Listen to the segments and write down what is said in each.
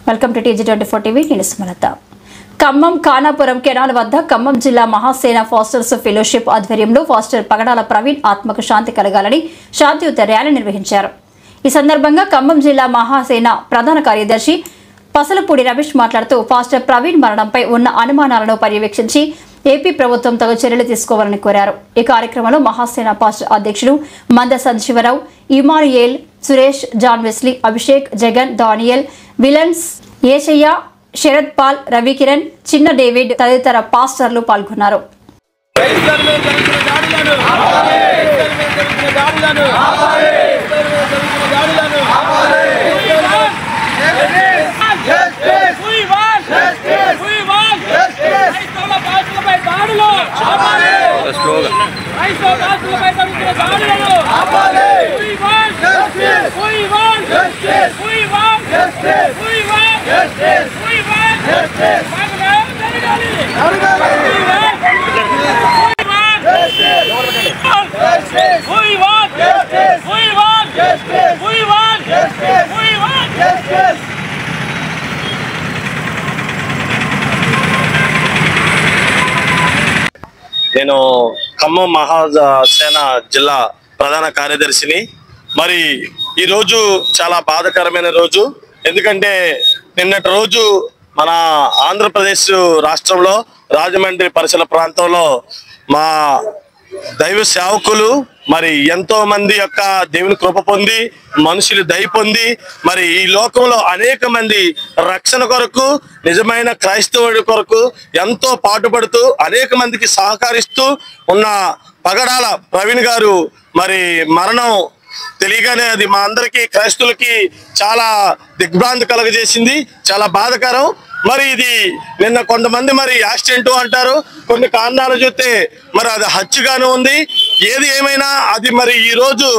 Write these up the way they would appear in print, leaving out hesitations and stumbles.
Welcome to TG24 TV. నేను Sumalatha. Khammam Khanapuram canal వద్ద ఖమ్మం జిల్లా మహాసేన ఫాస్టర్స్ ఫెలోషిప్ ఆధ్వర్యంలో ఫాస్టర్ పగడాల ప్రవీణ్ ఆత్మకు శాంతి కలగాలని శాంతియుత ర్యాలీ నిర్వహించారు. ఈ సందర్భంగా ఖమ్మం జిల్లా మహాసేన ప్రధాన కార్యదర్శి పసలపూడి రమేష్ మాట్లాడుతూ ఫాస్టర్ ప్రవీణ్ మరణంపై ఉన్న అనుమానాలను పర్యవేక్షించి ఏపీ ప్రభుత్వం తగు చర్యలు తీసుకోవాలని కోరారు. ఈ కార్యక్రమంలో మహాసేన పాస్టర్ అధ్యక్షుడు Manda Sanjeevarao, Emmanuel, Suresh, John Wesley, Abhishek, Jagan, Daniel, విలన్స్, ఏషయ్య, శరత్ పాల్, రవికిరణ్, చిన్న డేవిడ్ తదితర పాస్టర్లు పాల్గొన్నారు. నేను ఖమ్మం మహాసేన జిల్లా ప్రధాన కార్యదర్శిని. మరి ఈ రోజు చాలా బాధాకరమైన రోజు. ఎందుకంటే నిన్నటి రోజు మన ఆంధ్రప్రదేశ్ రాష్ట్రంలో రాజమండ్రి పరిసర ప్రాంతంలో మా దైవ సేవకులు మరి ఎంతో మంది యొక్క దేవుని కృప పొంది మనుషులు దయ పొంది మరి ఈ లోకంలో అనేక మంది రక్షణ కొరకు నిజమైన క్రైస్తవుడి కొరకు ఎంతో పాటుపడుతూ అనేక మందికి సహకరిస్తూ ఉన్న పగడాల ప్రవీణ్ గారు మరి మరణం తెలియగానే అది మా అందరికీ క్రైస్తవులకి చాలా దిగ్భ్రాంతి కలగజేసింది, చాలా బాధాకరం. మరి ఇది నిన్న కొంతమంది మరి యాక్సిడెంట్ అంటారు, కొన్ని కారణాలు చూస్తే మరి అది హత్యగానే ఉంది. ఏది ఏమైనా అది మరి ఈ రోజు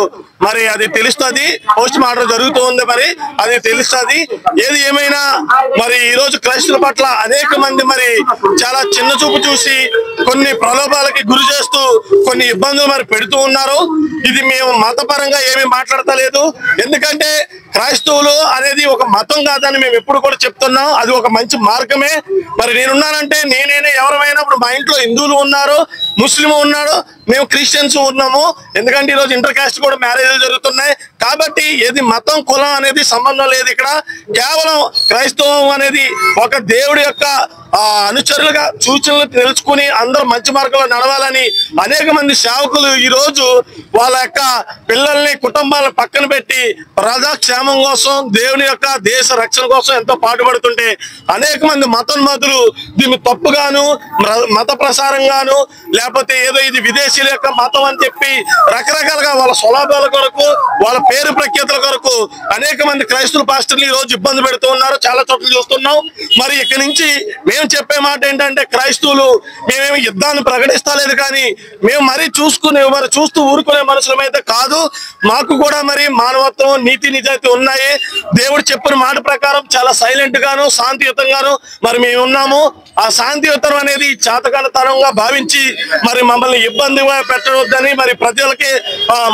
మరి అది తెలుస్తుంది, పోస్ట్ మార్టం జరుగుతూ ఉంది, మరి అది తెలుస్తుంది. ఏది ఏమైనా మరి ఈ రోజు క్రైస్తవుల పట్ల అనేక మంది మరి చాలా చిన్న చూపు చూసి కొన్ని ప్రలోభాలకి గురి చేస్తూ కొన్ని ఇబ్బందులు మరి పెడుతూ ఉన్నారు. ఇది మేము మతపరంగా ఏమీ మాట్లాడతలేదు, ఎందుకంటే క్రైస్తవులు అనేది ఒక మతం కాదని మేము ఎప్పుడు కూడా చెప్తున్నాం. అది ఒక మంచి మార్గమే. మరి నేనున్నానంటే నేనే ఎవరైనా ఇప్పుడు మా ఇంట్లో హిందువులు ఉన్నారు, ముస్లిం ఉన్నాడు, మేము క్రిస్టియన్స్ ఉన్నాము. ఎందుకంటే ఈరోజు ఇంటర్ కాస్ట్ కూడా మ్యారేజ్లు జరుగుతున్నాయి. కాబట్టి ఏది మతం కులం అనేది సంబంధం లేదు. ఇక్కడ కేవలం క్రైస్తవం అనేది ఒక దేవుడి యొక్క అనుచరులుగా సూచనలు తెలుసుకుని అందరూ మంచి మార్గంలో నడవాలని అనేక మంది సేవకులు ఈ రోజు వాళ్ళ యొక్క పిల్లల్ని కుటుంబాలను పక్కన పెట్టి ప్రజాక్షేమం కోసం దేవుని యొక్క దేశ రక్షణ కోసం ఎంతో పాటుపడుతుంటే అనేక మంది మతోన్మాదులు దీన్ని తప్పుగాను మత ప్రసారంగాను లేకపోతే ఏదో ఇది విదేశీయుల యొక్క మతం అని చెప్పి రకరకాలుగా వాళ్ళ స్వలాభాల కొరకు వాళ్ళ పేరు ప్రఖ్యాతుల కొరకు అనేక మంది క్రైస్తవ పాస్టర్లు ఈ రోజు ఇబ్బంది పెడుతూ ఉన్నారు. చాలా చోట్ల చూస్తున్నాం. మరి ఇక్కడి నుంచి మేము చెప్పే మాట ఏంటంటే క్రైస్తవులు మేమేమి యుద్ధాన్ని ప్రకటిస్తలేదు, కానీ మేము మరీ చూస్తూ ఊరుకునే మనుషులమైతే కాదు. మాకు కూడా మరి మానవత్వం నీతి నిజాయితీ ఉన్నాయి. దేవుడు చెప్పిన మాట ప్రకారం చాలా సైలెంట్ గాను శాంతియుతంగాను మరి మేము ఉన్నాము. ఆ శాంతియుతం అనేది చాతకాలతనంగా భావించి మరి మమ్మల్ని ఇబ్బందిగా పెట్టవద్దని మరి ప్రజలకి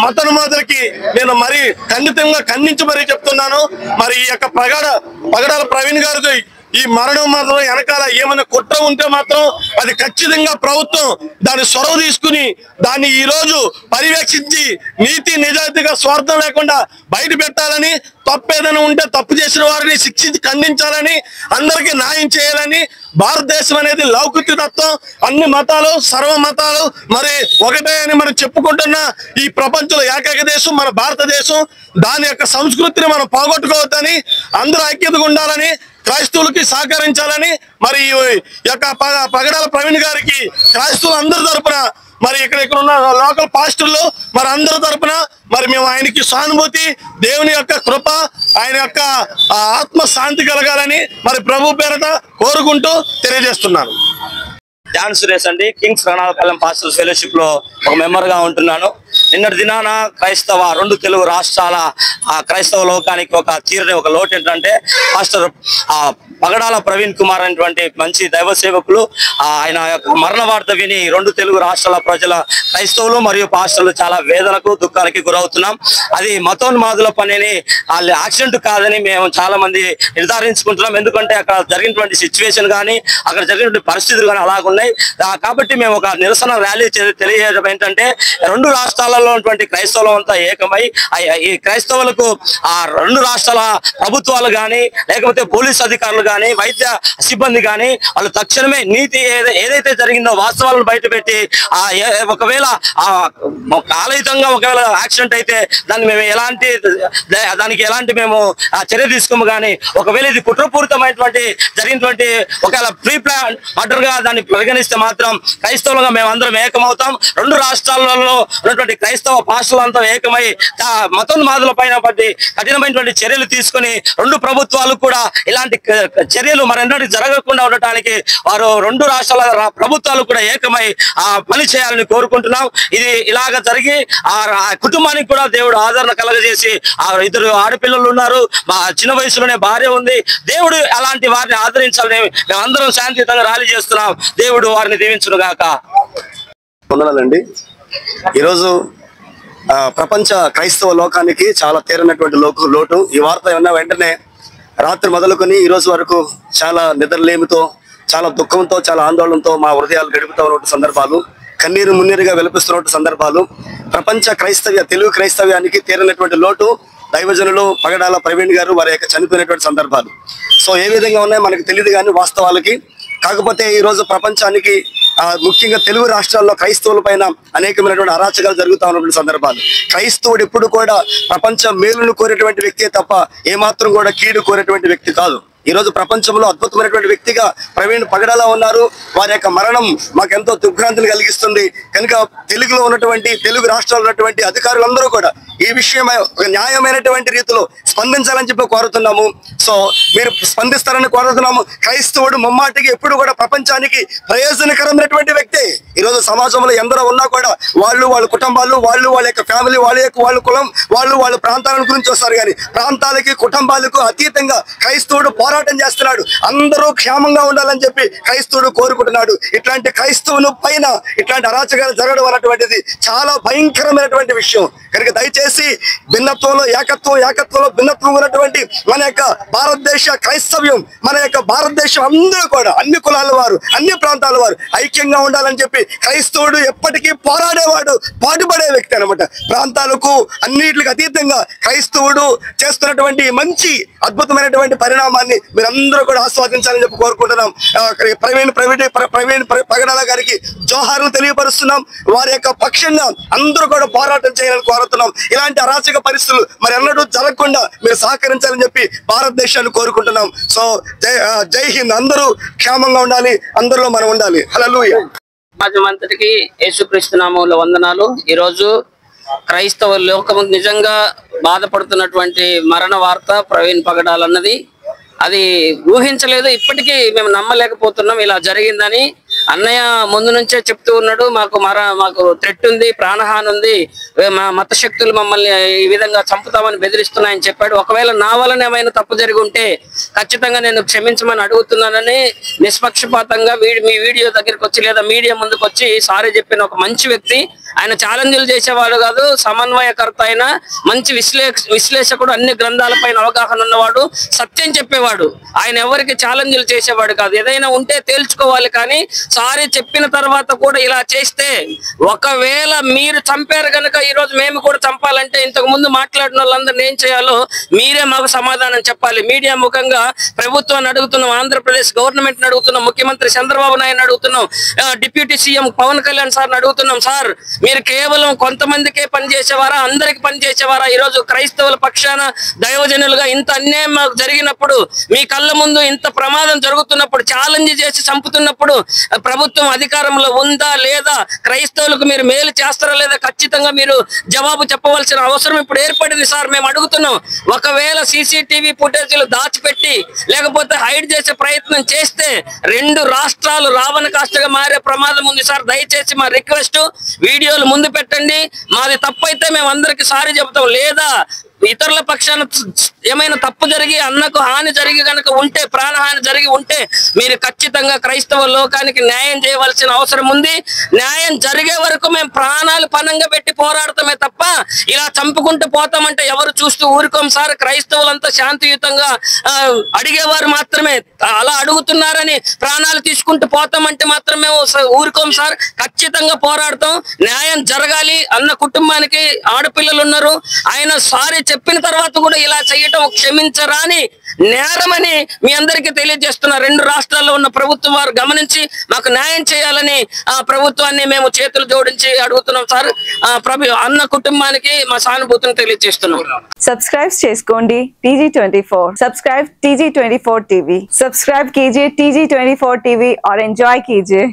మతోన్మాదులకి నేను మరి ఖండితంగా ఖండించి మరీ చెప్తున్నాను. మరి ఈ యొక్క పగడాల ప్రవీణ్ గారికి ఈ మరణం మాత్రం వెనకాల ఏమైనా కుట్ర ఉంటే మాత్రం అది ఖచ్చితంగా ప్రభుత్వం దాన్ని చొరవ తీసుకుని దాన్ని ఈ రోజు పర్యవేక్షించి నీతి నిజాయితీగా స్వార్థం లేకుండా బయట పెట్టాలని, తప్పు ఏదైనా ఉంటే తప్పు చేసిన వారిని శిక్షించి ఖండించాలని, అందరికీ న్యాయం చేయాలని. భారతదేశం అనేది లౌకిక తత్వం, అన్ని మతాలు సర్వ మతాలు మరి ఒకటే అని మనం చెప్పుకుంటున్న ఈ ప్రపంచంలో ఏకైక దేశం మన భారతదేశం. దాని యొక్క సంస్కృతిని మనం పోగొట్టుకోవద్దని, అందరూ ఐక్యతగా ఉండాలని, క్రైస్తవులకి సహకరించాలని మరి ఈ యొక్క పగడాల ప్రవీణ్ గారికి క్రైస్తవులు అందరి తరపున మరి ఇక్కడ ఉన్న లోకల్ పాస్టర్లు మరి అందరి తరపున మరి మేము ఆయనకి సానుభూతి, దేవుని యొక్క కృప, ఆయన యొక్క ఆత్మ శాంతి కలగాలని మరి ప్రభు పేరట కోరుకుంటూ తెలియజేస్తున్నాను. జాన్ సురేష్ అండి, కింగ్స్ రణాలపాలెం పాస్టర్స్ ఫెలోషిప్ లో ఒక మెంబర్ గా ఉంటున్నాను. నిన్నటి దినాన క్రైస్తవ రెండు తెలుగు రాష్ట్రాల క్రైస్తవ లోకానికి ఒక తీరని ఒక లోటు ఏంటంటే పాస్టర్ పగడాల ప్రవీణ్ కుమార్ అనేటువంటి మంచి దైవ సేవకులు ఆయన యొక్క మరణ వార్త విని రెండు తెలుగు రాష్ట్రాల ప్రజల క్రైస్తవులు మరియు పాస్టర్లు చాలా వేదనకు దుఃఖానికి గురవుతున్నాం. అది మతోన్మాదుల పనిని వాళ్ళు యాక్సిడెంట్ కాదని మేము చాలా మంది నిర్ధారించుకుంటున్నాం. ఎందుకంటే అక్కడ జరిగినటువంటి సిచ్యువేషన్ కానీ అక్కడ జరిగినటువంటి పరిస్థితులు కానీ అలాగున్నాయి. కాబట్టి మేము ఒక నిరసన ర్యాలీ తెలియజేయడం ఏంటంటే, రెండు రాష్ట్రాలలో ఉన్నటువంటి క్రైస్తవులు అంతా ఏకమై ఈ క్రైస్తవులకు ఆ రెండు రాష్ట్రాల ప్రభుత్వాలు కానీ లేకపోతే పోలీస్ అధికారులు కానీ వైద్య సిబ్బంది కానీ వాళ్ళు తక్షణమే నీతి ఏదైతే జరిగిందో వాస్తవాలను బయటపెట్టి ఒకవేళ కాలయుతంగా ఒకవేళ యాక్సిడెంట్ అయితే దానికి ఎలాంటి మేము చర్య తీసుకోము. కానీ ఒకవేళ ఇది కుట్రపూరితమైనటువంటి జరిగినటువంటి ఒకవేళ ప్రీ ప్లాన్ మర్డర్ గా దాన్ని పరిగణిస్తే మాత్రం క్రైస్తవులుగా మేము అందరం ఏకమవుతాం. రెండు రాష్ట్రాలలో ఉన్నటువంటి క్రైస్తవ పాస్టర్లంతా ఏకమై మతోన్మాదుల పైన కఠినమైనటువంటి చర్యలు తీసుకుని రెండు ప్రభుత్వాలు కూడా ఇలాంటి చర్యలు మరెన్నటి జరగకుండా ఉండటానికి వారు రెండు రాష్ట్రాల ప్రభుత్వాలు కూడా ఏకమై పని చేయాలని కోరుకుంటున్నాం. ఇది ఇలాగ జరిగి ఆ కుటుంబానికి కూడా దేవుడు ఆదరణ కలగజేసి ఇద్దరు ఆడపిల్లలు ఉన్నారు, మా చిన్న వయసులోనే భార్య ఉంది. దేవుడు అలాంటి వారిని ఆదరించాలని మేమందరం శాంతియుతంగా ర్యాలీ చేస్తున్నాం. దేవుడు వారిని దీవించును గాక. వందనాలండి. ఈరోజు ప్రపంచ క్రైస్తవ లోకానికి చాలా తీరనటువంటి లోటు. ఈ వార్త విన్న వెంటనే రాత్రి మొదలుకొని ఈ రోజు వరకు చాలా నిద్రలేమితో, చాలా దుఃఖంతో, చాలా ఆందోళనతో మా హృదయాలు గడుపుతూ ఉన్న సందర్భాలు, కన్నీరు మున్నీరుగా వెలిపిస్తున్న సందర్భాలు, ప్రపంచ తెలుగు క్రైస్తవ్యానికి తీరనటువంటి లోటు దైవజనులు పగడాల ప్రవీణ్ గారు వారి యొక్క చనిపోయినటువంటి సందర్భాలు. సో ఏ విధంగా ఉన్నాయో మనకు తెలియదు కానీ వాస్తవాలకి. కాకపోతే ఈ రోజు ప్రపంచానికి ముఖ్యంగా తెలుగు రాష్ట్రాల్లో క్రైస్తవుల పైన అనేకమైనటువంటి అరాచకాలు జరుగుతూ ఉన్నటువంటి సందర్భాలు. క్రైస్తవుడు ఎప్పుడు కూడా ప్రపంచ మేలును కోరేటువంటి వ్యక్తే తప్ప ఏమాత్రం కూడా కీడు కోరేటువంటి వ్యక్తి కాదు. ఈ రోజు ప్రపంచంలో అద్భుతమైనటువంటి వ్యక్తిగా ప్రవీణ్ పగడాల ఉన్నారు. వారి యొక్క మరణం మాకెంతో దిగ్భ్రాంతిని కలిగిస్తుంది. కనుక తెలుగులో ఉన్నటువంటి తెలుగు రాష్ట్రాల్లో ఉన్నటువంటి అధికారులందరూ కూడా ఈ విషయమై ఒక న్యాయమైనటువంటి రీతిలో స్పందించాలని చెప్పి కోరుతున్నాము. సో మీరు స్పందిస్తారని కోరుతున్నాము. క్రైస్తవుడు ముమ్మాటికి ఎప్పుడు కూడా ప్రపంచానికి ప్రయోజనకరమైనటువంటి వ్యక్తి. ఈరోజు సమాజంలో ఎందరో ఉన్నా కూడా వాళ్ళ కుటుంబాలు, వాళ్ళ యొక్క ఫ్యామిలీ, వాళ్ళ కులం, వాళ్ళ ప్రాంతాల గురించి వస్తారు. కానీ ప్రాంతాలకి కుటుంబాలకు అతీతంగా క్రైస్తవుడు పోరాటం చేస్తున్నాడు. అందరూ క్షేమంగా ఉండాలని చెప్పి క్రైస్తవుడు కోరుకుంటున్నాడు. ఇట్లాంటి క్రైస్తవుని పైన ఇట్లాంటి అరాచకాలు జరగడం అనేటువంటిది చాలా భయంకరమైనటువంటి విషయం. కనుక దయచేసి భిన్నత్వంలో ఏకత్వంలో భిన్నత్వం ఉన్నటువంటి మన యొక్క భారతదేశ క్రైస్తవ్యం, మన యొక్క భారతదేశం అందరూ కూడా అన్ని కులాల వారు, అన్ని ప్రాంతాల వారు ఐక్యంగా ఉండాలని చెప్పి క్రైస్తవుడు ఎప్పటికీ పోరాడేవాడు, పాటుపడే వ్యక్తి అనమాట. ప్రాంతాలకు అన్నిటికి అతీతంగా క్రైస్తవుడు చేస్తున్నటువంటి మంచి అద్భుతమైనటువంటి పరిణామాన్ని మీరందరూ కూడా ఆస్వాదించాలని చెప్పి కోరుకుంటున్నాం. ప్రవీణ్ పగడాల గారికి జోహార్లు తెలియపరుస్తున్నాం. వారి యొక్క పక్షంగా అందరూ కూడా పోరాటం చేయాలని కోరుతున్నాం. ఇలాంటి అరాచక పరిస్థితులు మరి ఎన్నడూ జరగకుండా మీరు సహకరించాలని చెప్పి భారతదేశాన్ని కోరుకుంటున్నాం. సో జై హింద్. అందరూ క్షేమంగా ఉండాలి, అందరిలో మనం ఉండాలి. హల్లెలూయా. సమాజం అంతటికి యేసుక్రీస్తు నామములో వందనాలు. ఈరోజు క్రైస్తవ లోకము నిజంగా బాధపడుతున్నటువంటి మరణ వార్త ప్రవీణ్ పగడాల్ అన్నది అది ఊహించలేదు. ఇప్పటికీ మేము నమ్మలేకపోతున్నాం ఇలా జరిగిందని. అన్నయ్య ముందు నుంచే చెప్తూ ఉన్నాడు, మాకు థ్రెట్ ఉంది, ప్రాణహాని ఉంది, మా మత శక్తులు మమ్మల్ని ఈ విధంగా చంపుతామని బెదిరిస్తున్నాయని చెప్పాడు. ఒకవేళ నా వలన ఏమైనా తప్పు జరిగి ఉంటే ఖచ్చితంగా నేను క్షమించమని అడుగుతున్నానని నిష్పక్షపాతంగా మీ వీడియో దగ్గరికి వచ్చి లేదా మీడియా ముందుకు వచ్చి సారీ చెప్పిన ఒక మంచి వ్యక్తి. ఆయన ఛాలెంజ్లు చేసేవాడు కాదు, సమన్వయకర్త అయిన మంచి విశ్లేషకుడు, అన్ని గ్రంథాలపైన అవగాహన ఉన్నవాడు, సత్యం చెప్పేవాడు. ఆయన ఎవరికి ఛాలెంజ్లు చేసేవాడు కాదు. ఏదైనా ఉంటే తేల్చుకోవాలి. కానీ సారీ చెప్పిన తర్వాత కూడా ఇలా చేస్తే, ఒకవేళ మీరు చంపారు కనుక ఈరోజు మేము కూడా చంపాలంటే ఇంతకు ముందు మాట్లాడిన వాళ్ళందరినీ ఏం చేయాలో మీరే మాకు సమాధానం చెప్పాలి. మీడియా ముఖంగా ప్రభుత్వాన్ని అడుగుతున్నాం, ఆంధ్రప్రదేశ్ గవర్నమెంట్ అడుగుతున్నాం, ముఖ్యమంత్రి చంద్రబాబు నాయుడు అడుగుతున్నాం, డిప్యూటీ సీఎం పవన్ కళ్యాణ్ సార్ని అడుగుతున్నాం. సార్, మీరు కేవలం కొంతమందికే పనిచేసేవారా, అందరికి పనిచేసేవారా? ఈరోజు క్రైస్తవుల పక్షాన దైవజనులుగా ఇంత అన్యాయం మాకు జరిగినప్పుడు, మీ కళ్ళ ముందు ఇంత ప్రమాదం జరుగుతున్నప్పుడు, ఛాలెంజ్ చేసి చంపుతున్నప్పుడు ప్రభుత్వం అధికారంలో ఉందా లేదా, క్రైస్తవులకు మీరు మేలు చేస్తారా లేదా, ఖచ్చితంగా మీరు జవాబు చెప్పవలసిన అవసరం ఇప్పుడు ఏర్పడింది. సార్, మేము అడుగుతున్నాం, ఒకవేళ సీసీటీవీ ఫుటేజీలు దాచిపెట్టి లేకపోతే హైడ్ చేసే ప్రయత్నం చేస్తే రెండు రాష్ట్రాలు రావణ కాష్టగా మారే ప్రమాదం ఉంది. సార్, దయచేసి మా రిక్వెస్ట్, వీడియోలు ముందు పెట్టండి. మాది తప్పైతే మేము అందరికి సారీ చెబుతాం, లేదా ఇతరుల పక్షాన ఏమైనా తప్పు జరిగి అన్నకు హాని జరిగి కనుక ఉంటే, ప్రాణహాని జరిగి ఉంటే మీరు ఖచ్చితంగా క్రైస్తవ లోకానికి న్యాయం చేయవలసిన అవసరం ఉంది. న్యాయం జరిగే వరకు మేము ప్రాణాలు పణంగా పెట్టి పోరాడతామే తప్ప ఇలా చంపుకుంటూ పోతామంటే ఎవరు చూస్తూ ఊరుకోం సార్. క్రైస్తవులంతా శాంతియుతంగా అడిగేవారు మాత్రమే. అలా అడుగుతున్నారని ప్రాణాలు తీసుకుంటూ పోతామంటే మాత్రం మేము ఊరుకోం సార్. ఖచ్చితంగా పోరాడతాం. న్యాయం జరగాలి. అన్న కుటుంబానికి ఆడపిల్లలు ఉన్నారు. ఆయన సారీ చెప్పిన తర్వాత కూడా ఇలా చేయటం క్షమించరాని నేరమని మీ అందరికీ తెలియజేస్తున్నా. రెండు రాష్ట్రాల్లో ఉన్న ప్రభుత్వం వారు గమనించి మాకు న్యాయం చేయాలని ఆ ప్రభుత్వాన్ని మేము చేతులు జోడించి అడుగుతున్నాం సార్. అన్న కుటుంబానికి మా సానుభూతిని తెలియజేస్తున్నాం. సబ్స్క్రైబ్ చేసుకోండి TG24. Subscribe TG24 TV. Subscribe कीजिए TG24 TV और एंजॉय कीजिए.